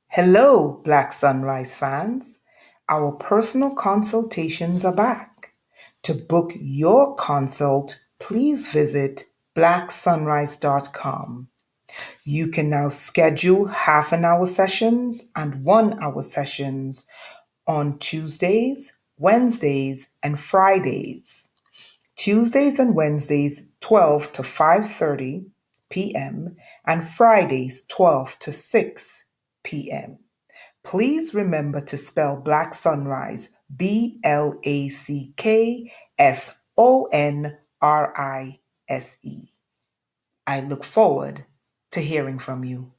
Hello, Black Sunrise fans. Our personal consultations are back. To book your consult, please visit blacksunrise.com. You can now schedule half an hour sessions and 1 hour sessions on Tuesdays, Wednesdays, and Fridays. Tuesdays and Wednesdays 12 to 5:30 p.m. and Fridays 12 to 6 p.m. Please remember to spell Black Sunrise BlackSonrise. I look forward to hearing from you.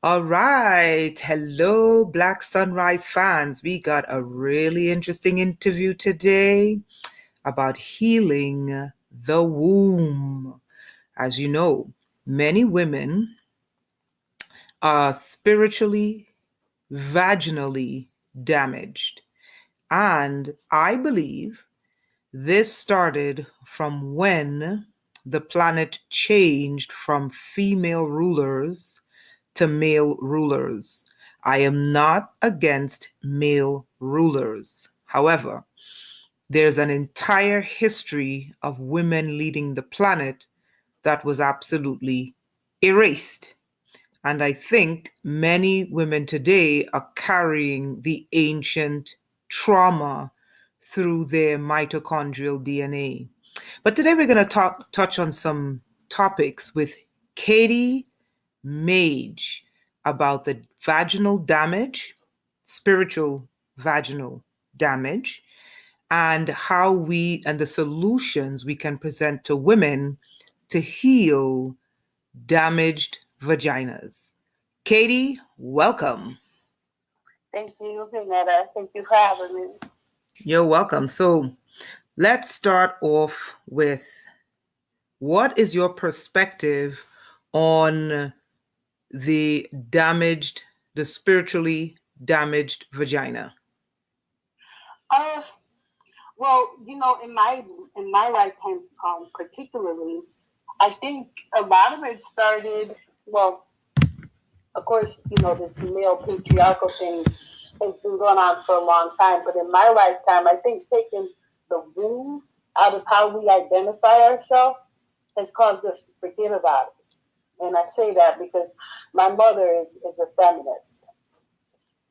All right. Hello, Black Sunrise fans. We got a really interesting interview today about healing the womb. As you know, many women are spiritually, vaginally damaged. And I believe this started from when the planet changed from female rulers to male rulers. I am not against male rulers. However, there's an entire history of women leading the planet that was absolutely erased. And I think many women today are carrying the ancient trauma through their mitochondrial DNA. But today we're going to touch on some topics with Kady Mage about the vaginal damage, spiritual vaginal damage, and how we and the solutions we can present to women to heal damaged vaginas. Kady, welcome. Thank you, Janetta. Thank you for having me. You're welcome. So let's start off with, what is your perspective on the spiritually damaged vagina? Well, in my lifetime, particularly, I think a lot of it started. Well, of course, this male patriarchal thing has been going on for a long time. But in my lifetime, I think taking the womb out of how we identify ourselves has caused us to forget about it. And I say that because my mother is a feminist.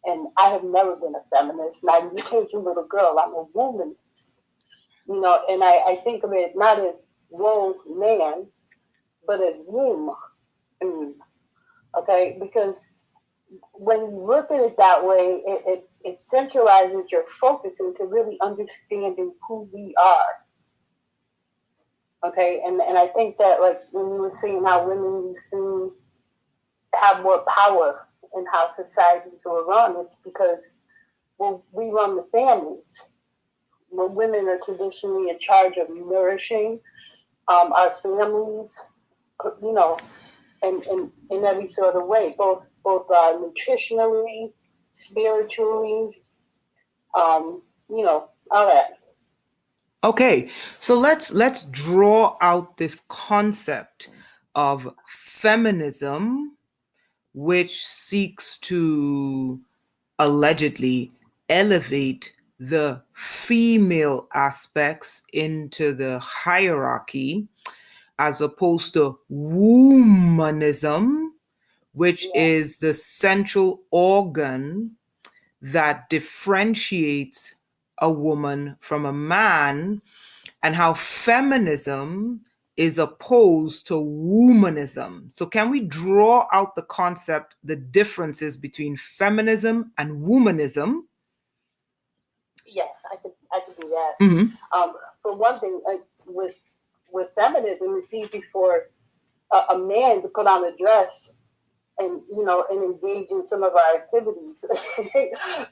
And I have never been a feminist. And I'm just a little girl. I'm a womanist. And I think of it not as man, but as womb. Okay? Because when you look at it that way, it centralizes your focus into really understanding who we are. Okay? And I think that, like, when you were saying how women used to have more power in how societies were run, it's because we run the families. When women are traditionally in charge of nourishing our families, in every sort of way, both nutritionally, spiritually, all that. Okay, so let's draw out this concept of feminism, which seeks to allegedly elevate the female aspects into the hierarchy, as opposed to womanism, which is the central organ that differentiates a woman from a man, and how feminism is opposed to womanism. So can we draw out the concept, the differences between feminism and womanism? Yes, I could do that. Mm-hmm. For one thing, with feminism, it's easy for a man to put on a dress and engage in some of our activities,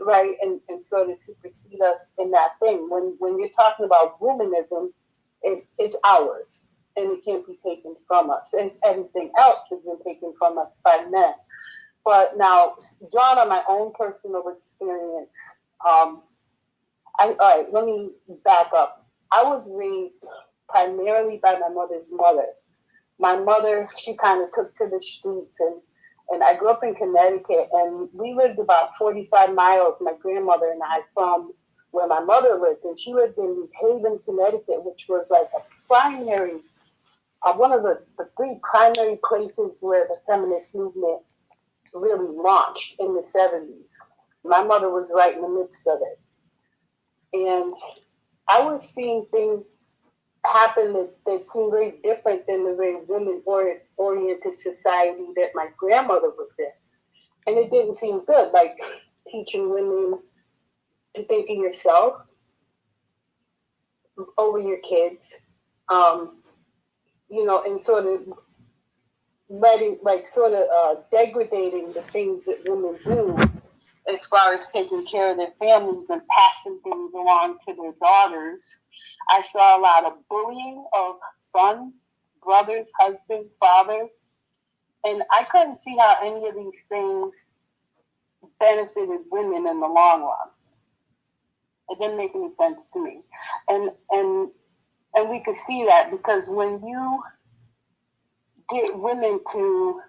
right? And sort of supersede us in that thing. When you're talking about womanism, it's ours, and it can't be taken from us. And everything else has been taken from us by men. But now, drawn on my own personal experience, all right, let me back up. I was raised primarily by my mother's mother. My mother, she kind of took to the streets, and And I grew up in Connecticut, and we lived about 45 miles, my grandmother and I, from where my mother lived. And she lived in New Haven, Connecticut, which was like a primary, one of the three primary places where the feminist movement really launched in the 70s. My mother was right in the midst of it. And I was seeing things happen that seemed very different than the very women-oriented society that my grandmother was in. And it didn't seem good, like teaching women to think of yourself over your kids, and sort of degrading the things that women do as far as taking care of their families and passing things along to their daughters. I saw a lot of bullying of sons, brothers, husbands, fathers, and I couldn't see how any of these things benefited women in the long run. It didn't make any sense to me. And we could see that because when you get women to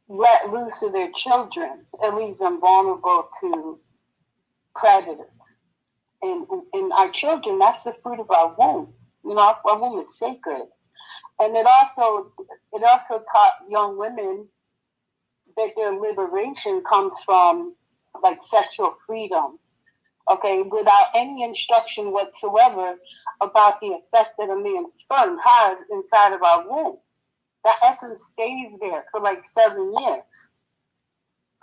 let loose of their children, it leaves them vulnerable to predators. And our children, that's the fruit of our womb. Our womb is sacred. And it also taught young women that their liberation comes from like sexual freedom, okay, without any instruction whatsoever about the effect that a man's sperm has inside of our womb. That essence stays there for like 7 years.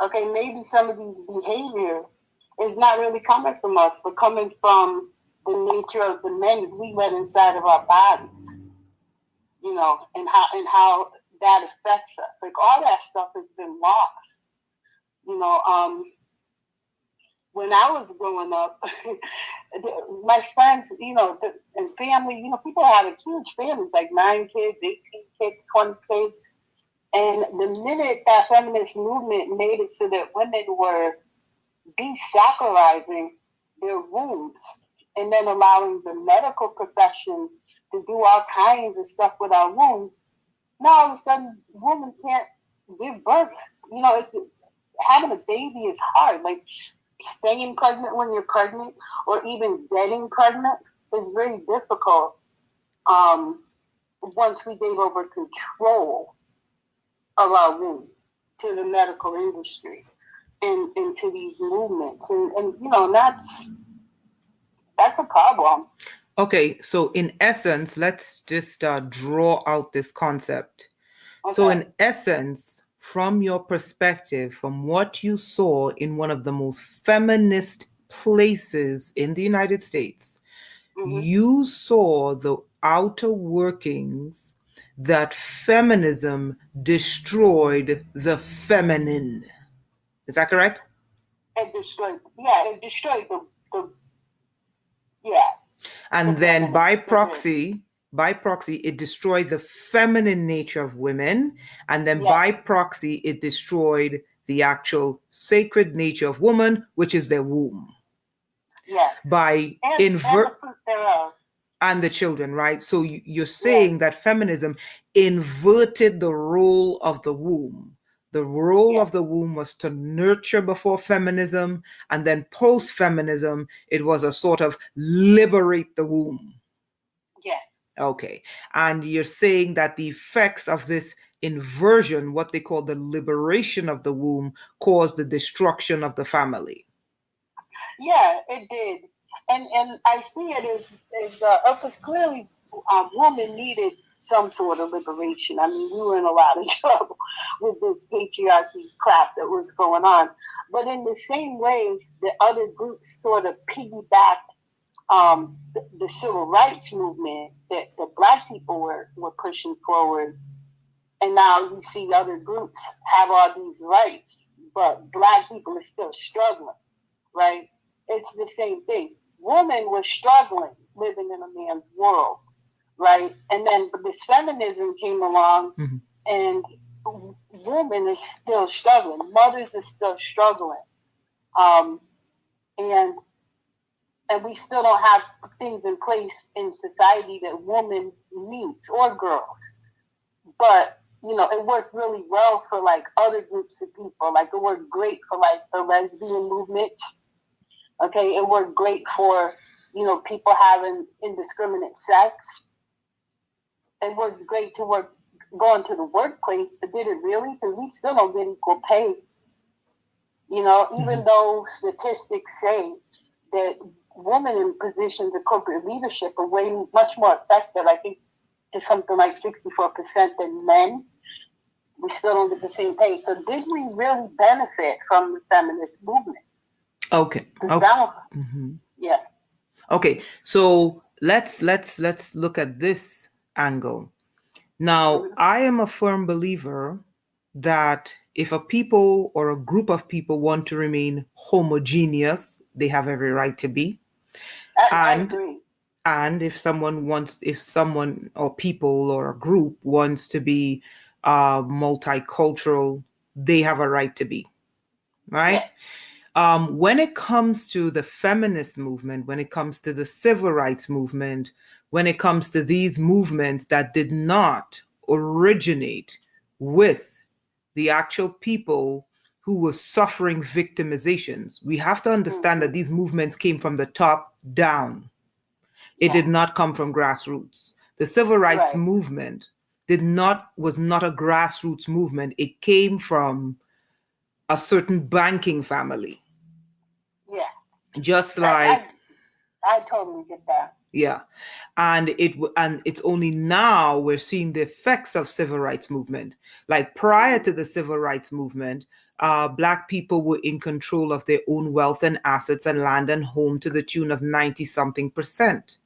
Okay, maybe some of these behaviors is not really coming from us, but coming from the nature of the men we let inside of our bodies, and how that affects us. Like all that stuff has been lost. When I was growing up, my friends, and family, people had a huge family, like 9 kids, 18 kids, 20 kids. And the minute that feminist movement made it so that women were desacralizing their wombs and then allowing the medical profession to do all kinds of stuff with our wombs, now all of a sudden women can't give birth. Having a baby is hard. Like staying pregnant when you're pregnant or even getting pregnant is very difficult once we gave over control of our womb to the medical industry and to these movements. And that's a problem. Okay, so in essence, let's just draw out this concept. Okay. So in essence, from your perspective, from what you saw in one of the most feminist places in the United States, you saw the outer workings that feminism destroyed the feminine. Is that correct? It destroyed the yeah. And then by proxy, it destroyed the feminine nature of women. And then by proxy, it destroyed the actual sacred nature of woman, which is their womb. Yes. By and the children, right? So you're saying that feminism inverted the role of the womb. The role of the womb was to nurture before feminism, and then post-feminism, it was a sort of liberate the womb. Yes. Okay. And you're saying that the effects of this inversion, what they call the liberation of the womb, caused the destruction of the family. Yeah, it did. And I see it as because clearly women needed some sort of liberation. I mean, we were in a lot of trouble with this patriarchy crap that was going on. But in the same way that other groups sort of piggybacked the civil rights movement that the Black people were pushing forward, and now you see other groups have all these rights, but Black people are still struggling, right? It's the same thing. Women were struggling living in a man's world, right? And then this feminism came along, and women is still struggling. Mothers are still struggling. And we still don't have things in place in society that women need, or girls. But it worked really well for like other groups of people. Like it worked great for like the lesbian movement. Okay, it worked great for, people having indiscriminate sex. It worked great to go into the workplace, but did it really? Because we still don't get equal pay. Even though statistics say that women in positions of corporate leadership are way much more effective, I think it's something like 64% than men, we still don't get the same pay. So did we really benefit from the feminist movement? Okay. Yeah. Okay. So let's look at this angle. Now, I am a firm believer that if a people or a group of people want to remain homogeneous, they have every right to be. I agree. And if someone or people or a group wants to be multicultural, they have a right to be, right? Yeah. When it comes to the feminist movement, when it comes to the civil rights movement, when it comes to these movements that did not originate with the actual people who were suffering victimizations, we have to understand that these movements came from the top down. It did not come from grassroots. The civil rights movement was not a grassroots movement. It came from a certain banking family. Yeah. Just like I totally get that. Yeah. And it's only now we're seeing the effects of civil rights movement. Like prior to the civil rights movement, Black people were in control of their own wealth and assets and land and home to the tune of 90-something%.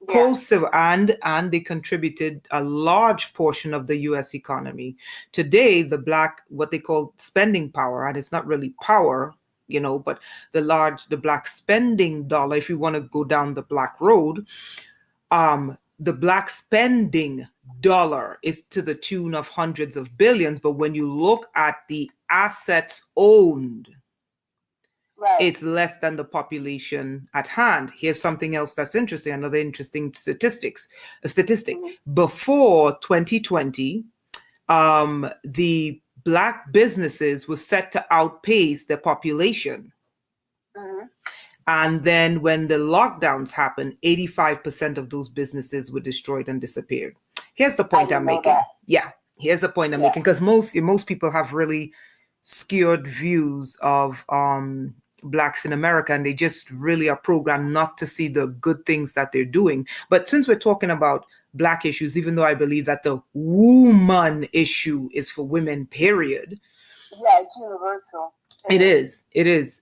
Post-civil, and they contributed a large portion of the U.S. economy. Today, the Black, what they call spending power, and it's not really power, but the Black spending dollar, if you want to go down the Black road, the Black spending dollar is to the tune of hundreds of billions. But when you look at the assets owned, it's less than the population at hand. Here's something else that's interesting, another interesting statistic. Before 2020, the Black businesses were set to outpace their population. And then when the lockdowns happened, 85% of those businesses were destroyed and disappeared. Here's the point I'm making. Here's the point I'm making, because most people have really skewed views of Blacks in America, and they just really are programmed not to see the good things that they're doing. But since we're talking about Black issues, even though I believe that the woman issue is for women, period. Yeah, it's universal. It is.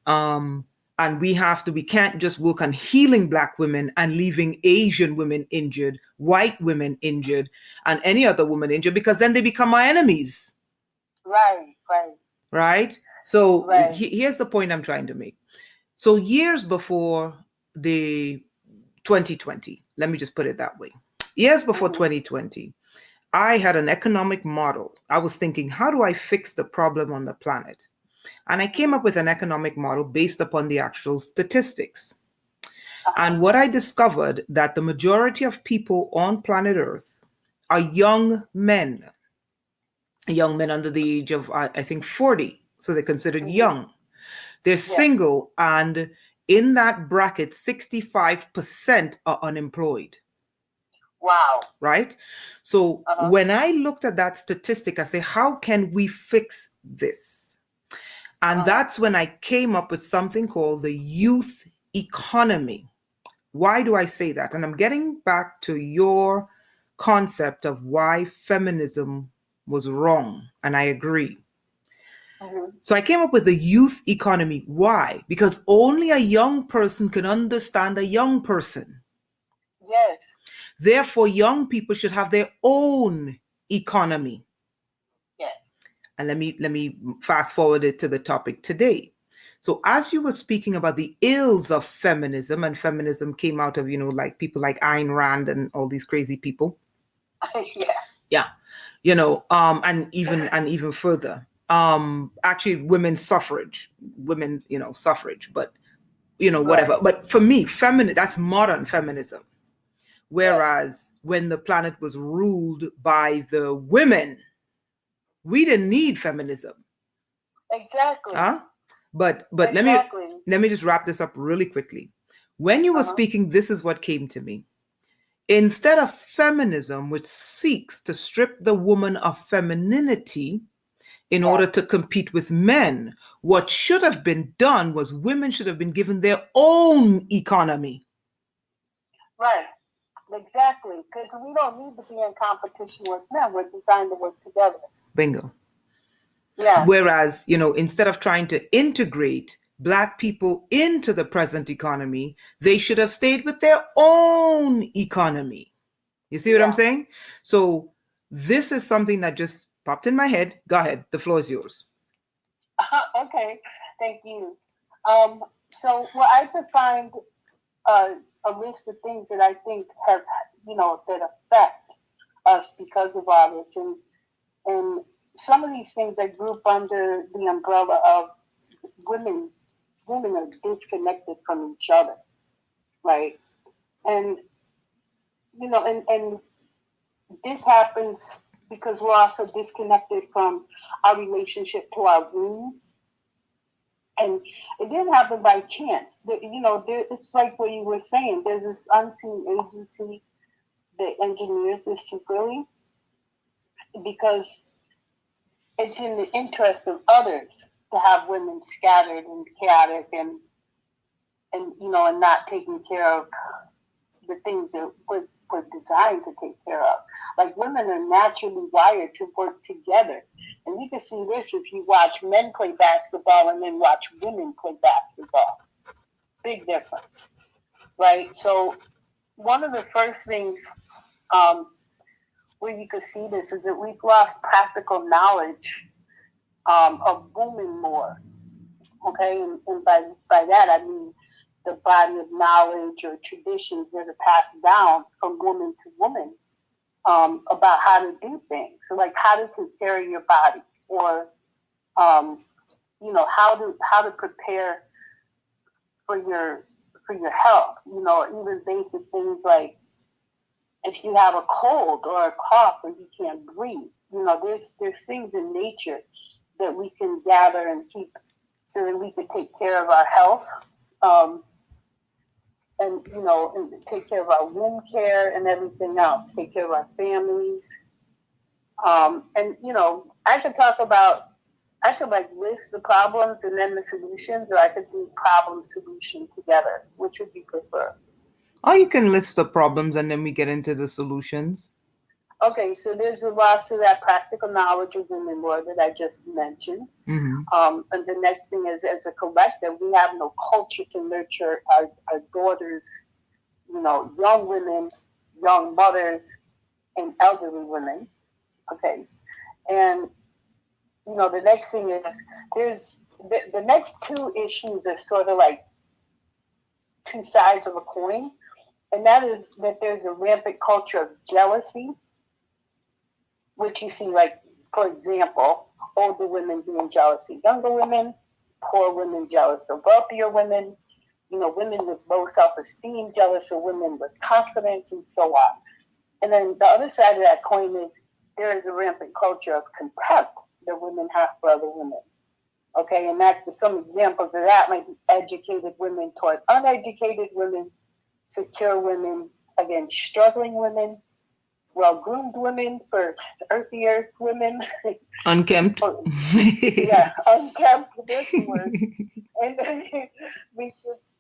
And we can't just work on healing Black women and leaving Asian women injured, white women injured, and any other woman injured, because then they become our enemies. Right? So here's the point I'm trying to make. So years before the 2020, let me just put it that way. Years before 2020, I had an economic model. I was thinking, how do I fix the problem on the planet? And I came up with an economic model based upon the actual statistics. And what I discovered, that the majority of people on planet Earth are young men under the age of, I think, 40. So they're considered young. They're single, and in that bracket, 65% are unemployed. Wow. Right? So when I looked at that statistic, I said, how can we fix this? And that's when I came up with something called the youth economy. Why do I say that? And I'm getting back to your concept of why feminism was wrong. And I agree. So I came up with the youth economy. Why? Because only a young person can understand a young person. Yes. Therefore, young people should have their own economy. Yes. And let me fast forward it to the topic today. So as you were speaking about the ills of feminism, and feminism came out of, like people like Ayn Rand and all these crazy people. Yeah. And even further. Actually women's suffrage, suffrage, but whatever. But for me, that's modern feminism. Whereas when the planet was ruled by the women, We didn't need feminism. Exactly. Huh? But Exactly. let me just wrap this up really quickly. When you were speaking, this is what came to me. Instead of feminism, which seeks to strip the woman of femininity in order to compete with men, what should have been done was women should have been given their own economy. Right. Exactly. Because we don't need to be in competition with men. We're designed to work together. Bingo. Yeah. Whereas, instead of trying to integrate Black people into the present economy, they should have stayed with their own economy. You see what I'm saying? So this is something that just popped in my head. Go ahead. The floor is yours. Okay. Thank you. So, well, I defined a list of things that I think have, that affect us because of all this. And some of these things I group under the umbrella of women are disconnected from each other, right? And and this happens because we're also disconnected from our relationship to our wounds. And it didn't happen by chance. It's like what you were saying. There's this unseen agency that engineers this secretly because it's in the interest of others to have women scattered and chaotic and not taking care of the things that we're designed to take care of. Like women are naturally wired to work together. And you can see this if you watch men play basketball and then watch women play basketball. Big difference, right? So one of the first things where you can see this is that we've lost practical knowledge of women more. Okay, and by that I mean the body of knowledge or traditions that are passed down from woman to woman about how to do things. So like how to take care of your body, or how to prepare for your health. Even basic things like if you have a cold or a cough or you can't breathe. There's things in nature that we can gather and keep so that we can take care of our health. And take care of our womb care and everything else, take care of our families. And I could list the problems and then the solutions, or I could do problem solution together. Which would you prefer? Or you can list the problems and then we get into the solutions. Okay, so there's a loss of that practical knowledge of women law that I just mentioned. And the next thing is, as a collective, we have no culture to nurture our daughters, young women, young mothers, and elderly women. Okay, and the next thing is there's the next two issues are sort of like two sides of a coin, and that is that there's a rampant culture of jealousy, which you see, like, for example, older women being jealous of younger women, poor women jealous of wealthier women, women with low self-esteem jealous of women with confidence, and so on. And then the other side of that coin is there is a rampant culture of contempt that women have for other women. Okay, and some examples of that might be educated women toward uneducated women, secure women against struggling women, well-groomed women for earthier women. Unkempt. Yeah, unkempt, this word. And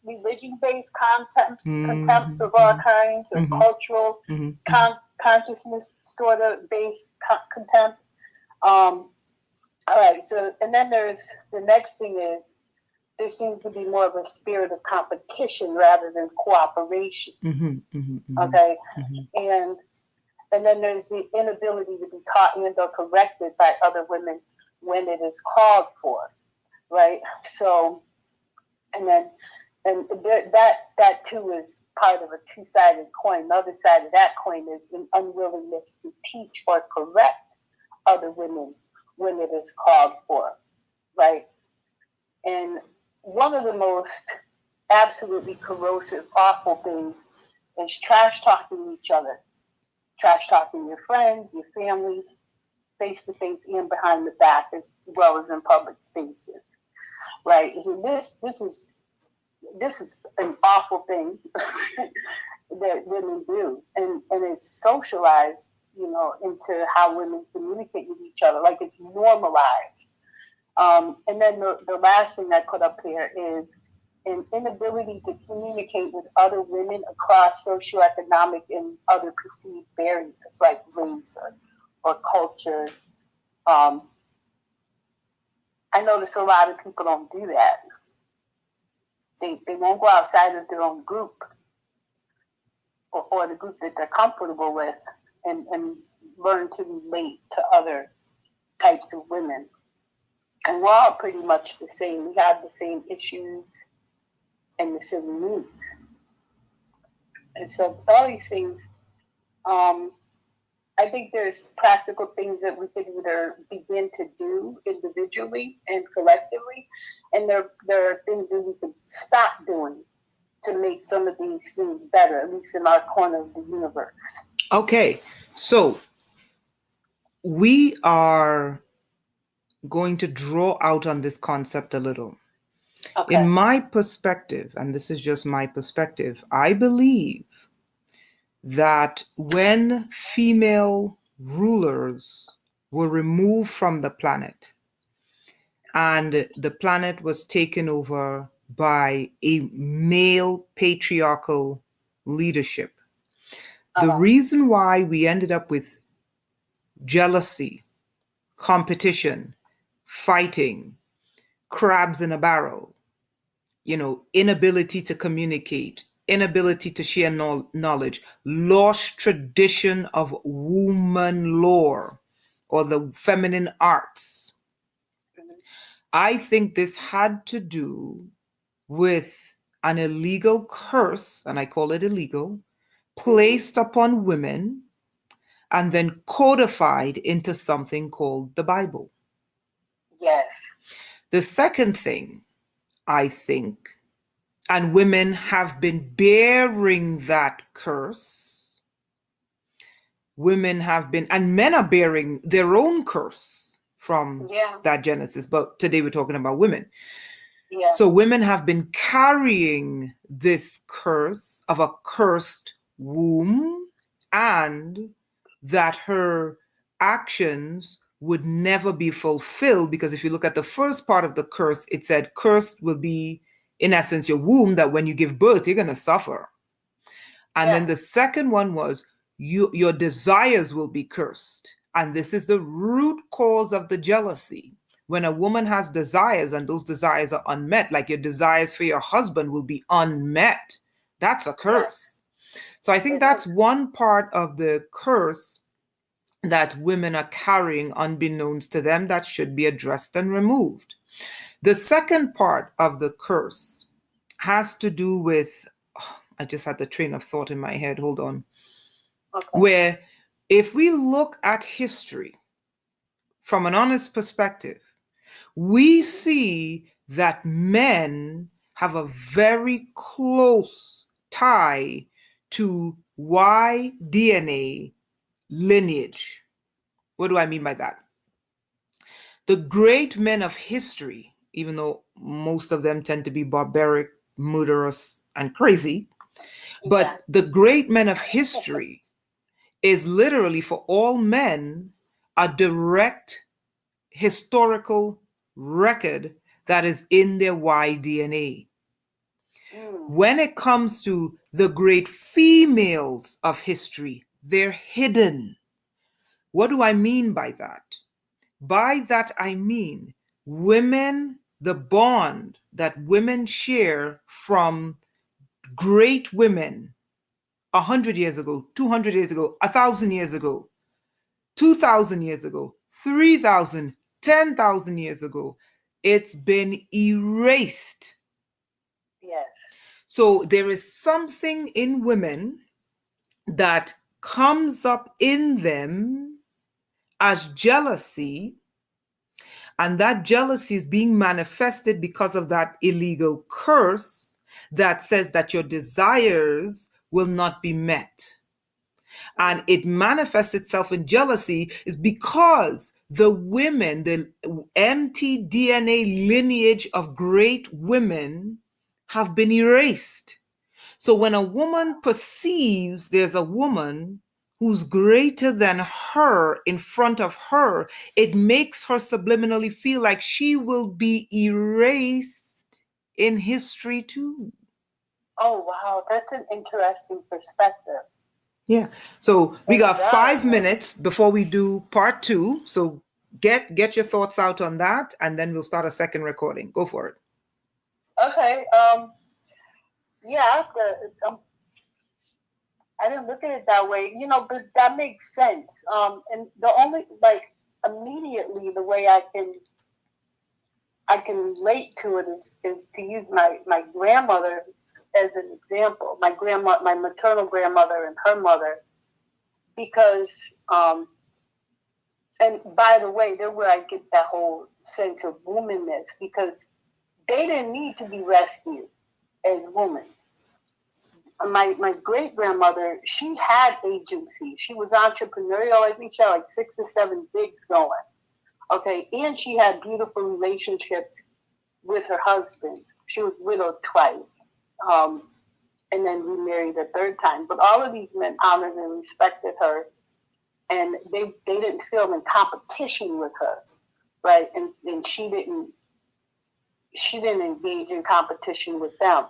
religion-based contempts of all kinds, or cultural consciousness sort of based contempt. All right, so, and then there's, the next thing is, there seems to be more of a spirit of competition rather than cooperation. Okay, and then there's the inability to be taught and or corrected by other women when it is called for, right? So, and that too is part of a two-sided coin. The other side of that coin is an unwillingness to teach or correct other women when it is called for, right? And one of the most absolutely corrosive, awful things is trash talking each other. Trash talking your friends, your family, face to face and behind the back, as well as in public spaces. Right? So this is an awful thing that women do, and it's socialized, into how women communicate with each other. Like, it's normalized. And then the last thing I put up here is an inability to communicate with other women across socioeconomic and other perceived barriers, like race or culture. I notice a lot of people don't do that. They won't go outside of their own group or the group that they're comfortable with and learn to relate to other types of women. And we're all pretty much the same. We have the same issues and the same needs. And so all these things, I think there's practical things that we could either begin to do individually and collectively, and there are things that we could stop doing to make some of these things better, at least in our corner of the universe. Okay, so we are going to draw out on this concept a little. Okay. In my perspective, and this is just my perspective, I believe that when female rulers were removed from the planet and the planet was taken over by a male patriarchal leadership, the reason why we ended up with jealousy, competition, fighting, crabs in a barrel, inability to communicate, inability to share knowledge, lost tradition of woman lore or the feminine arts. I think this had to do with an illegal curse, and I call it illegal, placed upon women and then codified into something called the Bible. Yes. The second thing, I think, and women have been bearing that curse. Women have been, and men are bearing their own curse from that Genesis. But today we're talking about women. Yeah. So women have been carrying this curse of a cursed womb, and that her actions would never be fulfilled, because if you look at the first part of the curse, it said cursed will be, in essence, your womb, that when you give birth, you're going to suffer. And then the second one was your desires will be cursed. And this is the root cause of the jealousy. When a woman has desires and those desires are unmet, like your desires for your husband will be unmet, that's a curse. So I think that's one part of the curse that women are carrying unbeknownst to them that should be addressed and removed. The second part of the curse has to do with, I just had the train of thought in my head, hold on, where if we look at history from an honest perspective, we see that men have a very close tie to Y DNA lineage. What do I mean by that? The great men of history, even though most of them tend to be barbaric, murderous, and crazy, but the great men of history is literally, for all men, a direct historical record that is in their Y DNA. When it comes to the great females of history, they're hidden. What do I mean by that? By that, I mean women, the bond that women share from great women 100 years ago, 200 years ago, 1,000 years ago, 2,000 years ago, 3,000, 10,000 years ago, it's been erased. Yes. So there is something in women that comes up in them as jealousy, and that jealousy is being manifested because of that illegal curse that says that your desires will not be met. and it manifests itself in jealousy is because the women, the empty DNA lineage of great women have been erased. So when a woman perceives there's a woman who's greater than her in front of her, it makes her subliminally feel like she will be erased in history too. Oh, wow. That's an interesting perspective. Yeah. So we got Yeah. 5 minutes before we do part 2. So get your thoughts out on that, and then we'll start a second recording. Go for it. Okay. Yeah, I didn't look at it that way, but that makes sense. And the only, like, immediately the way I can relate to it is to use my grandmother as an example. My maternal grandmother and her mother, because and by the way, they're where I get that whole sense of womanness, because they didn't need to be rescued as women. My great grandmother, she had agency. She was entrepreneurial. I think she had like 6 or 7 gigs going. Okay, and she had beautiful relationships with her husband. She was widowed twice, and then remarried a third time. But all of these men honored and respected her, and they didn't feel in competition with her, right? And she didn't engage in competition with them,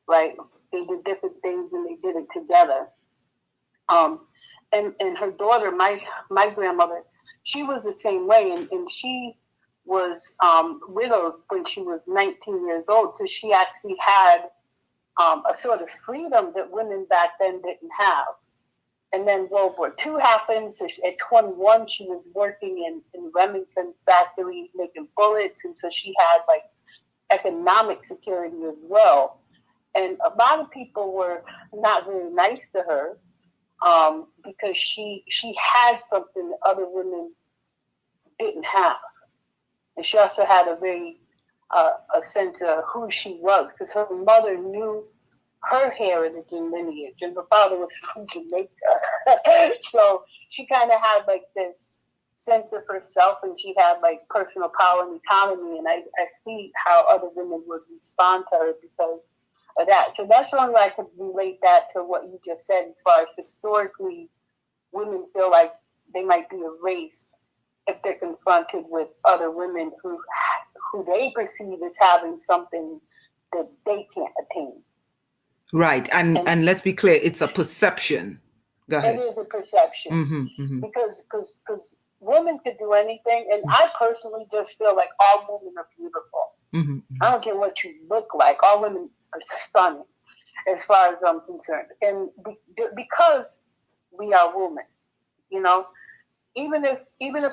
right? They did different things and they did it together. And her daughter, my grandmother, she was the same way, and she was widowed when she was 19 years old. So she actually had a sort of freedom that women back then didn't have. And then World War II happened. So at 21, she was working in Remington factory making bullets, and so she had like economic security as well. And a lot of people were not very nice to her because she had something that other women didn't have. And she also had a very a sense of who she was, because her mother knew her heritage and lineage, and her father was from Jamaica. So she kind of had like this sense of herself, and she had like personal power and autonomy. And I see how other women would respond to her because of that. So that's the only way I could relate that to what you just said, as far as historically, women feel like they might be erased if they're confronted with other women who they perceive as having something that they can't attain. Right. And let's be clear, it's a perception. Go ahead. It is a perception. Because women could do anything. And I personally just feel like all women are beautiful. I don't care what you look like. All women are stunning as far as I'm concerned. And because we are women, even if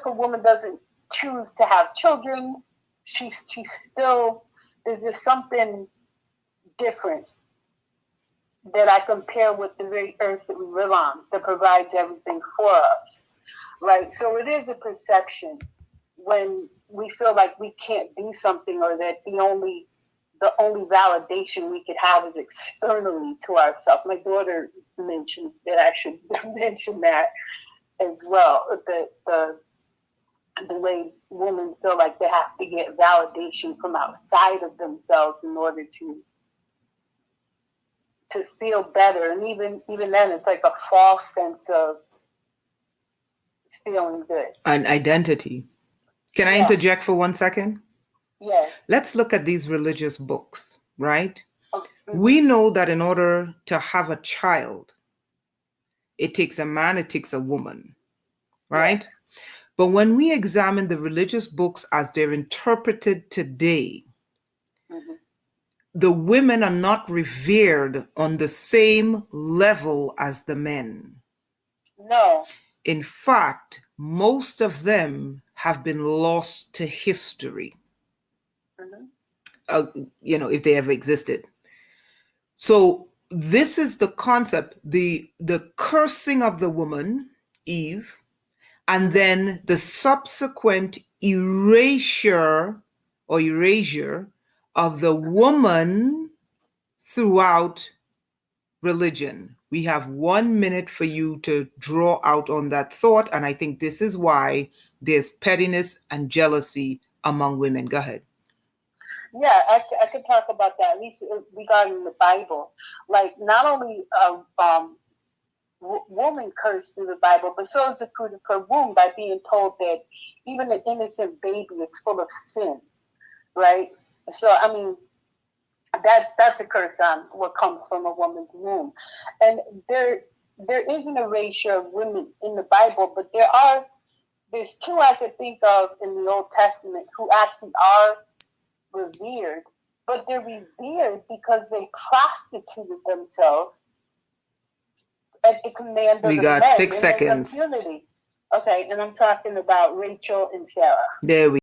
a woman doesn't choose to have children, she's still, there's just something different that I compare with the very earth that we live on, that provides everything for us, right? So it is a perception when we feel like we can't do something, or that the only validation we could have is externally to ourselves. My daughter mentioned that I should mention that as well, the way women feel like they have to get validation from outside of themselves in order to feel better. And even then, it's like a false sense of feeling good. An identity. Can I interject for 1 second? Yes. Let's look at these religious books, right? We know that in order to have a child, it takes a man, it takes a woman, right? Yes. But when we examine the religious books as they're interpreted today, the women are not revered on the same level as the men. No. In fact, most of them have been lost to history, if they ever existed. So this is the concept, the cursing of the woman, Eve, and then the subsequent erasure of the woman throughout religion, We have 1 minute for you to draw out on that thought. And I think this is why there's pettiness and jealousy among women. Go ahead. Yeah, I could talk about that, at least regarding the Bible. Like, not only woman cursed through the Bible, but so is the fruit of her womb by being told that even an innocent baby is full of sin, right? So, I mean, that's a curse on what comes from a woman's womb. And there isn't a erasure of women in the Bible, but there's two I could think of in the Old Testament who actually are revered, but they're revered because they prostituted themselves at the command of We the got men 6 in their seconds. impunity. Okay, and I'm talking about Rachel and Sarah. There we